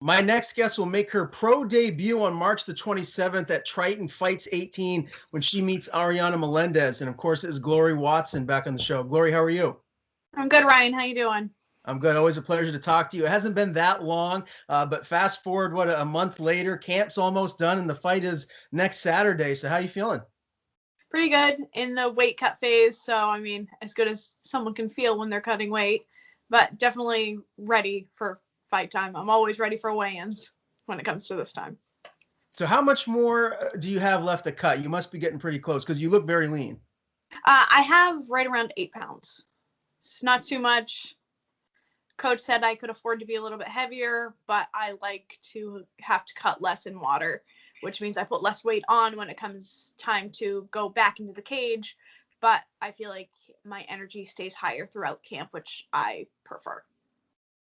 My next guest will make her pro debut on March the 27th at Triton Fights 18 when she meets Ariana Melendez. And of course, it's Glory Watson back on the show. Glory, how are you? I'm good, Ryan. How you doing? I'm good. Always a pleasure to talk to you. It hasn't been that long, but fast forward, a month later, camp's almost done, and the fight is next Saturday. So how you feeling? Pretty good in the weight cut phase. So, I mean, as good as someone can feel when they're cutting weight, but definitely ready for fight time. I'm always ready for weigh-ins when it comes to this time. So how much more do you have left to cut? You must be getting pretty close because you look very lean. I have right around 8 pounds. It's not too much. Coach said I could afford to be a little bit heavier, but I like to have to cut less in water, which means I put less weight on when it comes time to go back into the cage. But I feel like my energy stays higher throughout camp, which I prefer.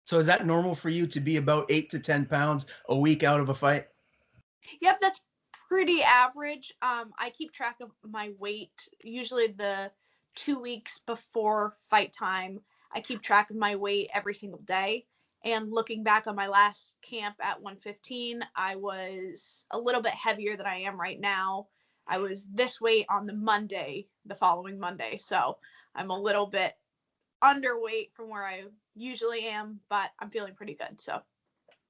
So is that normal for you to be about 8 to 10 pounds a week out of a fight? Yep, that's pretty average. I keep track of my weight usually the 2 weeks before fight time. I keep track of my weight every single day. And looking back on my last camp at 115, I was a little bit heavier than I am right now. I was this weight on the following Monday. So I'm a little bit underweight from where I usually am, but I'm feeling pretty good. So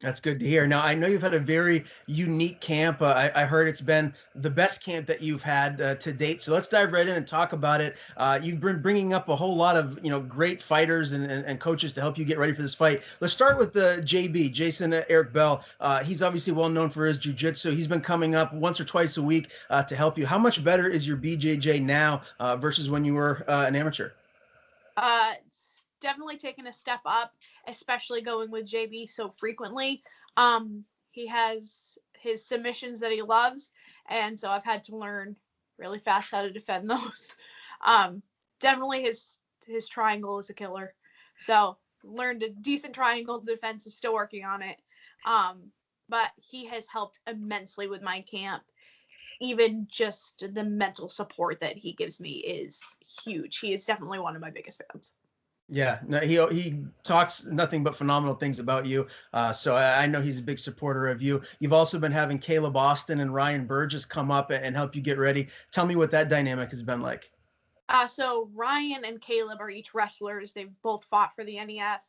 that's good to hear. Now, I know you've had a very unique camp. I heard it's been the best camp that you've had to date. So let's dive right in and talk about it. You've been bringing up a whole lot of great fighters and coaches to help you get ready for this fight. Let's start with the JB, Jason Eric Bell. He's obviously well known for his jiu-jitsu. He's been coming up once or twice a week to help you. How much better is your BJJ now versus when you were an amateur? It's definitely taken a step up, especially going with JB so frequently. He has his submissions that he loves, and so I've had to learn really fast how to defend those. Definitely his triangle is a killer. So learned a decent triangle defense, still working on it. But he has helped immensely with my camp. Even just the mental support that he gives me is huge. He is definitely one of my biggest fans. Yeah, no, he talks nothing but phenomenal things about you. So I know he's a big supporter of you. You've also been having Caleb Austin and Ryan Burgess come up and help you get ready. Tell me what that dynamic has been like. So Ryan and Caleb are each wrestlers. They've both fought for the NEF.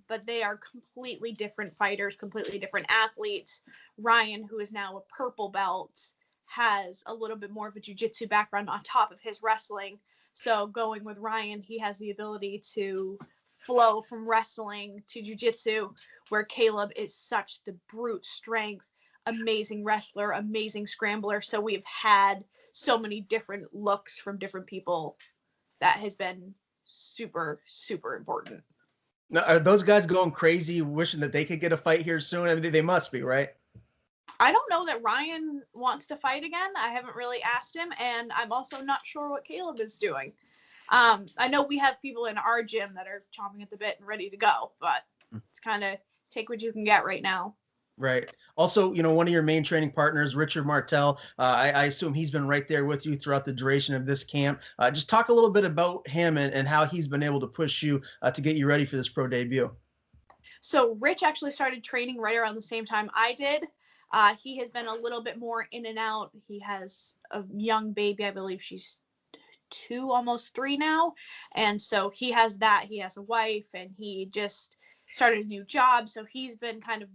But they are completely different fighters, completely different athletes. Ryan, who is now a purple belt, has a little bit more of a jiu-jitsu background on top of his wrestling. So going with Ryan, he has the ability to flow from wrestling to jiu-jitsu, where Caleb is such the brute strength, amazing wrestler, amazing scrambler. So we've had so many different looks from different people. That has been super, super important. Now, are those guys going crazy, wishing that they could get a fight here soon? I mean, they must be, right? I don't know that Ryan wants to fight again. I haven't really asked him, and I'm also not sure what Caleb is doing. I know we have people in our gym that are chomping at the bit and ready to go, but it's kind of take what you can get right now. Right. Also, one of your main training partners, Richard Martel, I assume he's been right there with you throughout the duration of this camp. Just talk a little bit about him and how he's been able to push you to get you ready for this pro debut. So Rich actually started training right around the same time I did. He has been a little bit more in and out. He has a young baby. I believe she's 2, almost 3 now. And so he has that. He has a wife, and he just started a new job. So he's been kind of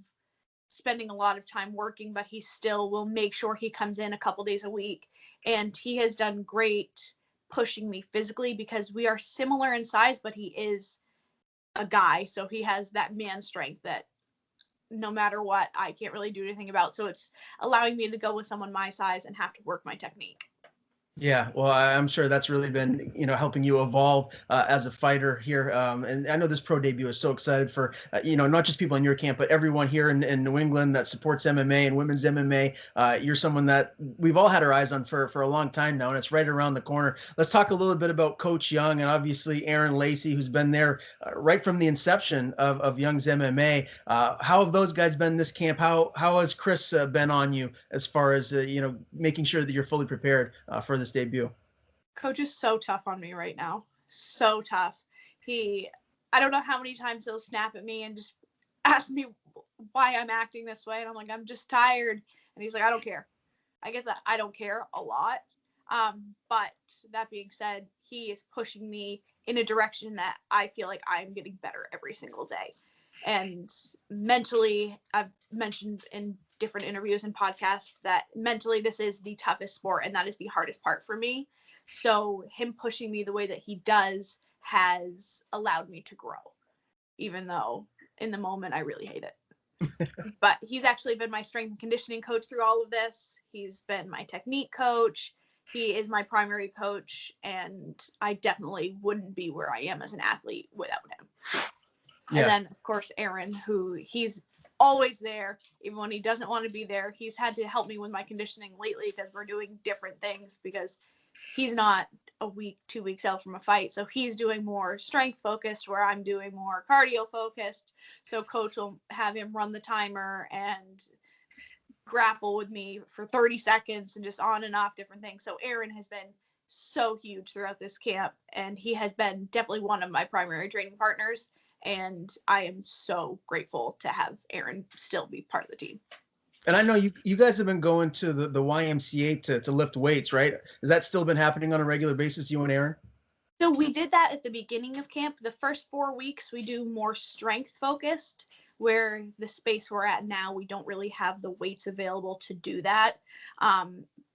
spending a lot of time working, but he still will make sure he comes in a couple days a week. And he has done great pushing me physically because we are similar in size, but he is a guy. So he has that man strength that no matter what, I can't really do anything about. So it's allowing me to go with someone my size and have to work my technique. Yeah, well, I'm sure that's really been, helping you evolve as a fighter here. And I know this pro debut is so excited for, not just people in your camp, but everyone here in New England that supports MMA and women's MMA. You're someone that we've all had our eyes on for a long time now, and it's right around the corner. Let's talk a little bit about Coach Young and obviously Aaron Lacey, who's been there right from the inception of Young's MMA. How have those guys been this camp? How has Chris been on you as far as, making sure that you're fully prepared for this debut? Coach is so tough on me right now. So tough. I don't know how many times he'll snap at me and just asked me why I'm acting this way. And I'm like, I'm just tired. And he's like, I don't care. I get that I don't care a lot. But that being said, he is pushing me in a direction that I feel like I'm getting better every single day. And mentally, I've mentioned in different interviews and podcasts that mentally this is the toughest sport and that is the hardest part for me. So him pushing me the way that he does has allowed me to grow, even though in the moment I really hate it. But he's actually been my strength and conditioning coach through all of this. He's been my technique coach. He is my primary coach, and I definitely wouldn't be where I am as an athlete without him. Yeah. And then, of course, Aaron, who he's always there, even when he doesn't want to be there. He's had to help me with my conditioning lately because we're doing different things because he's not a week, 2 weeks out from a fight. So he's doing more strength focused where I'm doing more cardio focused. So coach will have him run the timer and grapple with me for 30 seconds and just on and off different things. So Aaron has been so huge throughout this camp, and he has been definitely one of my primary training partners. And I am so grateful to have Aaron still be part of the team. And I know you guys have been going to the YMCA to lift weights, right? Has that still been happening on a regular basis, you and Aaron? So we did that at the beginning of camp. The first 4 weeks, we do more strength focused, where the space we're at now, we don't really have the weights available to do that.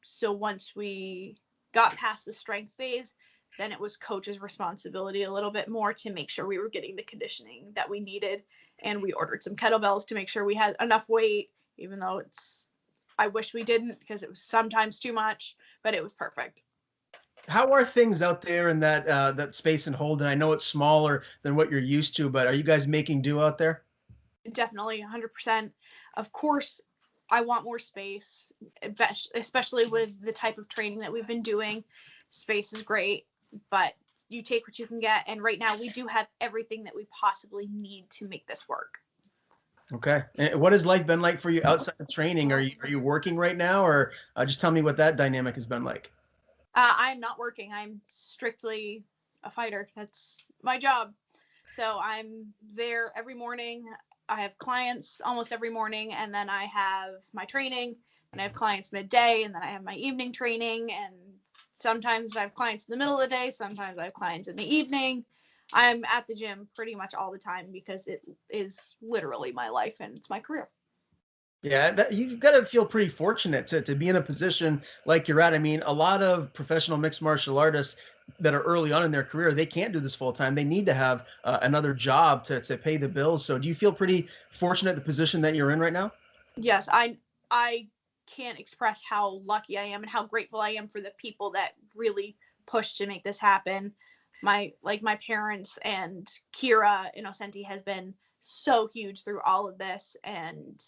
So once we got past the strength phase, then it was coach's responsibility a little bit more to make sure we were getting the conditioning that we needed. And we ordered some kettlebells to make sure we had enough weight, even though I wish we didn't because it was sometimes too much, but it was perfect. How are things out there in that space in Holden? I know it's smaller than what you're used to, but are you guys making do out there? Definitely 100%. Of course, I want more space, especially with the type of training that we've been doing. Space is great, but you take what you can get. And right now we do have everything that we possibly need to make this work. Okay. And what has life been like for you outside of training? Are you working right now, or just tell me what that dynamic has been like? I'm not working. I'm strictly a fighter. That's my job. So I'm there every morning. I have clients almost every morning, and then I have my training, and I have clients midday, and then I have my evening training, and sometimes I have clients in the middle of the day, sometimes I have clients in the evening. I'm at the gym pretty much all the time because it is literally my life and it's my career. Yeah, you've got to feel pretty fortunate to be in a position like you're at. I mean, a lot of professional mixed martial artists that are early on in their career, they can't do this full time. They need to have another job to pay the bills. So do you feel pretty fortunate the position that you're in right now? Yes, I can't express how lucky I am and how grateful I am for the people that really pushed to make this happen. My parents and Kira Innocenti has been so huge through all of this, and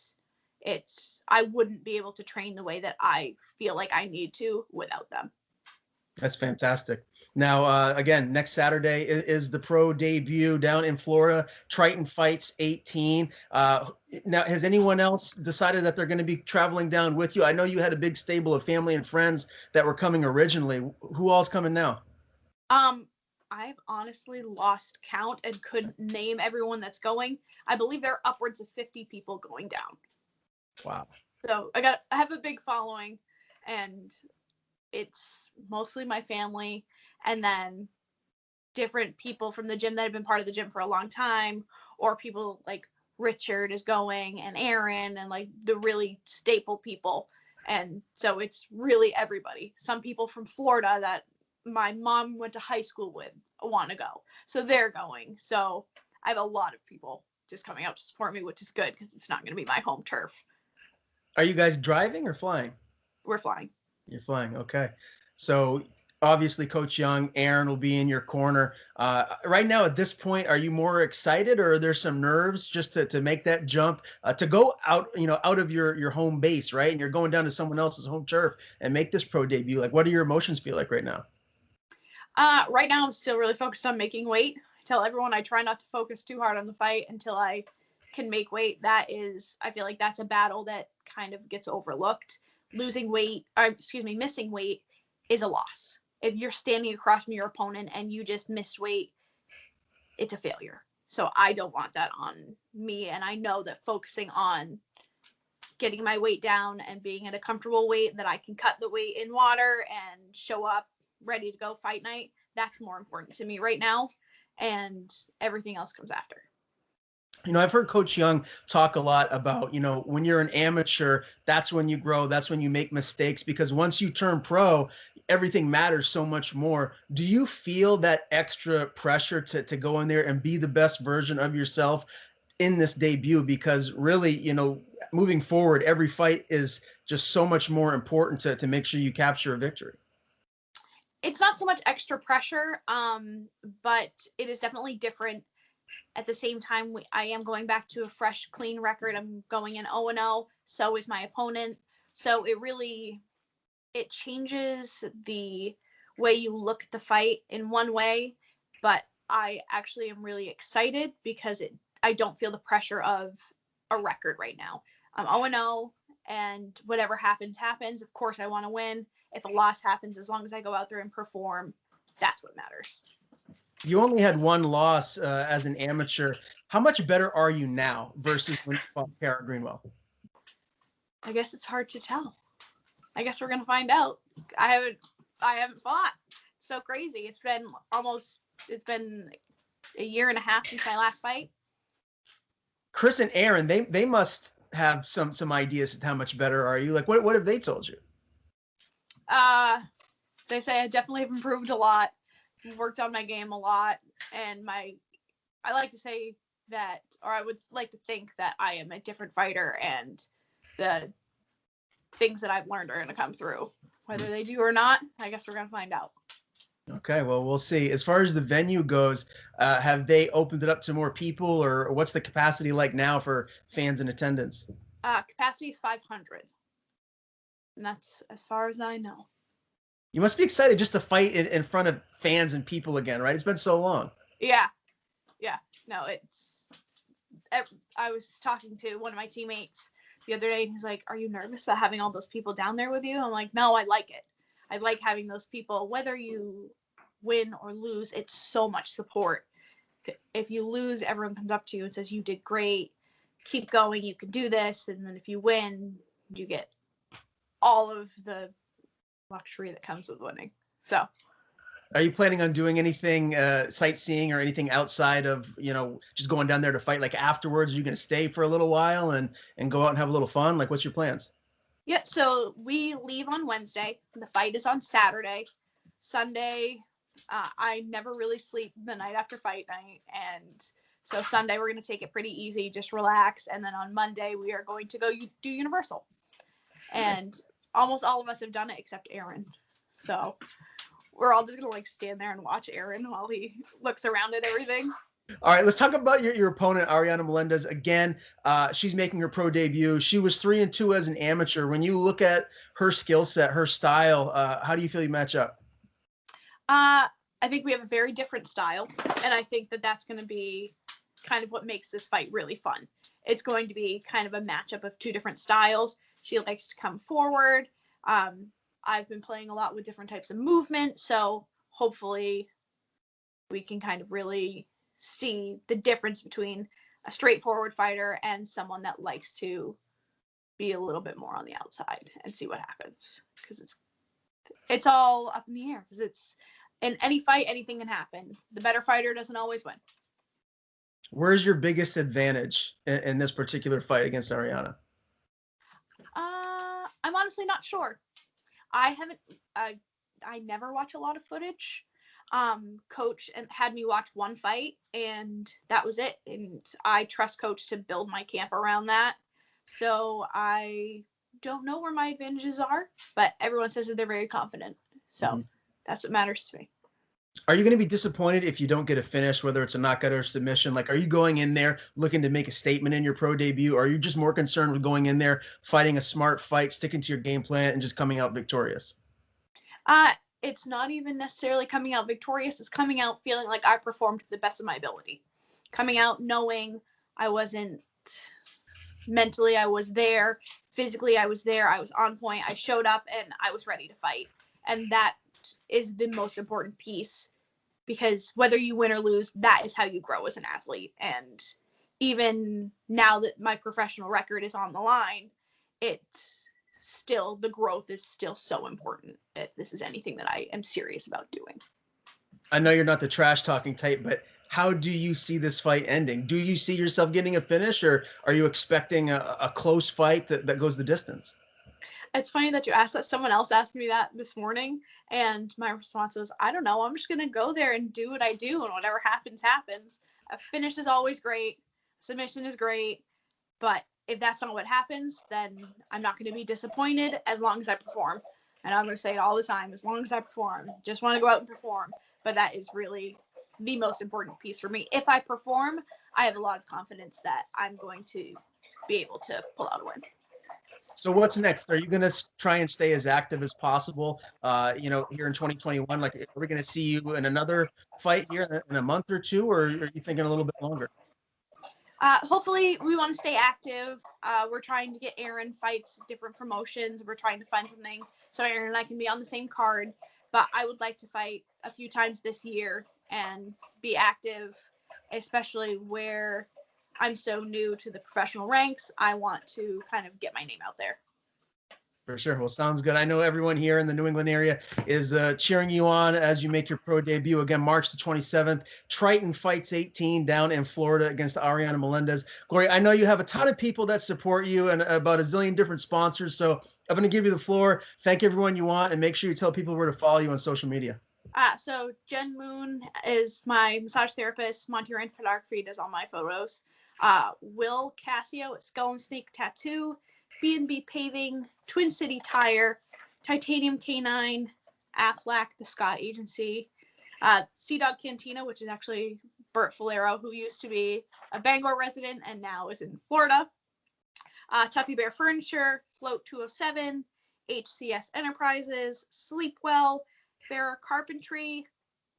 I wouldn't be able to train the way that I feel like I need to without them. That's fantastic. Now, again, next Saturday is the pro debut down in Florida, Triton Fights 18. Now, has anyone else decided that they're going to be traveling down with you? I know you had a big stable of family and friends that were coming originally. Who all's coming now? I've honestly lost count and couldn't name everyone that's going. I believe there are upwards of 50 people going down. Wow. So I have a big following, and it's mostly my family and then different people from the gym that have been part of the gym for a long time, or people like Richard is going and Aaron and like the really staple people. And so it's really everybody. Some people from Florida that my mom went to high school with want to go. So they're going. So I have a lot of people just coming out to support me, which is good because it's not going to be my home turf. Are you guys driving or flying? We're flying. You're flying. Okay. So obviously Coach Young, Aaron will be in your corner. Right now at this point, are you more excited, or are there some nerves just to make that jump, to go out, out of your home base, right? And you're going down to someone else's home turf and make this pro debut. Like, what do your emotions feel like right now? Right now I'm still really focused on making weight. I tell everyone I try not to focus too hard on the fight until I can make weight. I feel like that's a battle that kind of gets overlooked. Missing weight is a loss. If you're standing across from your opponent and you just missed weight, it's a failure. So I don't want that on me. And I know that focusing on getting my weight down and being at a comfortable weight that I can cut the weight in water and show up ready to go fight night, that's more important to me right now. And everything else comes after. I've heard Coach Young talk a lot about, when you're an amateur, that's when you grow, that's when you make mistakes, because once you turn pro, everything matters so much more. Do you feel that extra pressure to go in there and be the best version of yourself in this debut? Because really, moving forward, every fight is just so much more important to make sure you capture a victory. It's not so much extra pressure, but it is definitely different. At the same time, I am going back to a fresh, clean record. I'm going in 0-0. So is my opponent. So it changes the way you look at the fight in one way. But I actually am really excited because I don't feel the pressure of a record right now. I'm 0-0, and whatever happens, happens. Of course, I want to win. If a loss happens, as long as I go out there and perform, that's what matters. You only had one loss as an amateur. How much better are you now versus when you fought Kara Greenwell? I guess it's hard to tell. I guess we're gonna find out. I haven't fought. It's so crazy. It's been a year and a half since my last fight. Chris and Aaron, they must have some ideas as to how much better are you. Like, what have they told you? They say I definitely have improved a lot. Worked on my game a lot, and I like to say that, or I would like to think that I am a different fighter, and the things that I've learned are going to come through. Whether they do or not, I guess we're going to find out. Okay, well, we'll see. As far as the venue goes, have they opened it up to more people, or what's the capacity like now for fans in attendance? Capacity is 500, and that's as far as I know. You must be excited just to fight in front of fans and people again, right? It's been so long. Yeah. No, I was talking to one of my teammates the other day, and he's like, "Are you nervous about having all those people down there with you?" I'm like, "No, I like it. I like having those people. Whether you win or lose, it's so much support. If you lose, everyone comes up to you and says, 'You did great. Keep going. You can do this.' And then if you win, you get all of the luxury that comes with winning." So, are you planning on doing anything sightseeing or anything outside of just going down there to fight? Like afterwards, are you going to stay for a little while and go out and have a little fun? Like, what's your plans? Yeah, so we leave on Wednesday. The fight is on Saturday. Sunday, I never really sleep the night after fight night, and so Sunday we're going to take it pretty easy, just relax, and then on Monday we are going to go do Universal. And almost all of us have done it except Aaron. So we're all just gonna stand there and watch Aaron while he looks around at everything. All right, let's talk about your opponent, Ariana Melendez. Again, she's making her pro debut. She was 3-2 as an amateur. When you look at her skill set, her style, how do you feel you match up? I think we have a very different style, and I think that that's going to be kind of what makes this fight really fun. It's going to be kind of a matchup of two different styles. She likes to come forward. I've been playing a lot with different types of movement, so hopefully we can kind of really see the difference between a straightforward fighter and someone that likes to be a little bit more on the outside and see what happens, because it's all up in the air, because it's in any fight, anything can happen. The better fighter doesn't always win. Where's your biggest advantage in this particular fight against Ariana? I'm honestly not sure. I never watch a lot of footage. Coach had me watch one fight, and that was it. And I trust Coach to build my camp around that. So I don't know where my advantages are, but everyone says that they're very confident. So that's what matters to me. Are you going to be disappointed if you don't get a finish, whether it's a knockout or submission? Like, are you going in there looking to make a statement in your pro debut, or are you just more concerned with going in there, fighting a smart fight, sticking to your game plan, and just coming out victorious? It's not even necessarily coming out victorious. It's coming out feeling like I performed to the best of my ability. Coming out knowing I wasn't mentally, I was there. Physically, I was there. I was on point. I showed up, and I was ready to fight. And that is the most important piece because whether you win or lose, that is how you grow as an athlete. And even now that my professional record is on the line, it's still, the growth is still so important if this is anything that I am serious about doing. I know you're not the trash talking type, but how do you see this fight ending? Do you see yourself getting a finish, or are you expecting a close fight that goes the distance? It's funny that you asked that. Someone else asked me that this morning, and my response was, I don't know. I'm just going to go there and do what I do, and whatever happens, happens. A finish is always great. Submission is great. But if that's not what happens, then I'm not going to be disappointed as long as I perform. And I'm going to say it all the time, as long as I perform. Just want to go out and perform. But that is really the most important piece for me. If I perform, I have a lot of confidence that I'm going to be able to pull out a win. So what's next? Are you going to try and stay as active as possible, here in 2021? Like, are we going to see you in another fight here in a month or two, or are you thinking a little bit longer? Hopefully we want to stay active. We're trying to get Aaron fights, different promotions. We're trying to find something so Aaron and I can be on the same card. But I would like to fight a few times this year and be active, especially where I'm so new to the professional ranks. I want to kind of get my name out there. For sure. Well, sounds good. I know everyone here in the New England area is cheering you on as you make your pro debut again, March the 27th. Triton Fights 18 down in Florida against Ariana Melendez. Gloria, I know you have a ton of people that support you and about a zillion different sponsors. So I'm going to give you the floor. Thank everyone you want, and make sure you tell people where to follow you on social media. So Jen Moon is my massage therapist. Monty Rand Photography does all my photos. Will Casio at Skull and Snake Tattoo. B&B Paving, Twin City Tire, Titanium K9, Aflac, the Scott Agency, Sea Dog Cantina, which is actually Bert Falero, who used to be a Bangor resident and now is in Florida, Tuffy Bear Furniture, Float 207, HCS Enterprises, Sleepwell, Bearer Carpentry,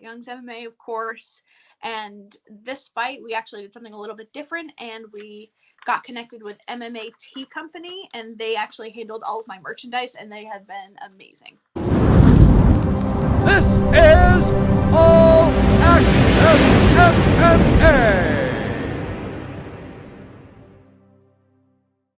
Young's MMA, of course. And this fight, we actually did something a little bit different, and we got connected with MMA Tea Company, and they actually handled all of my merchandise, and they have been amazing.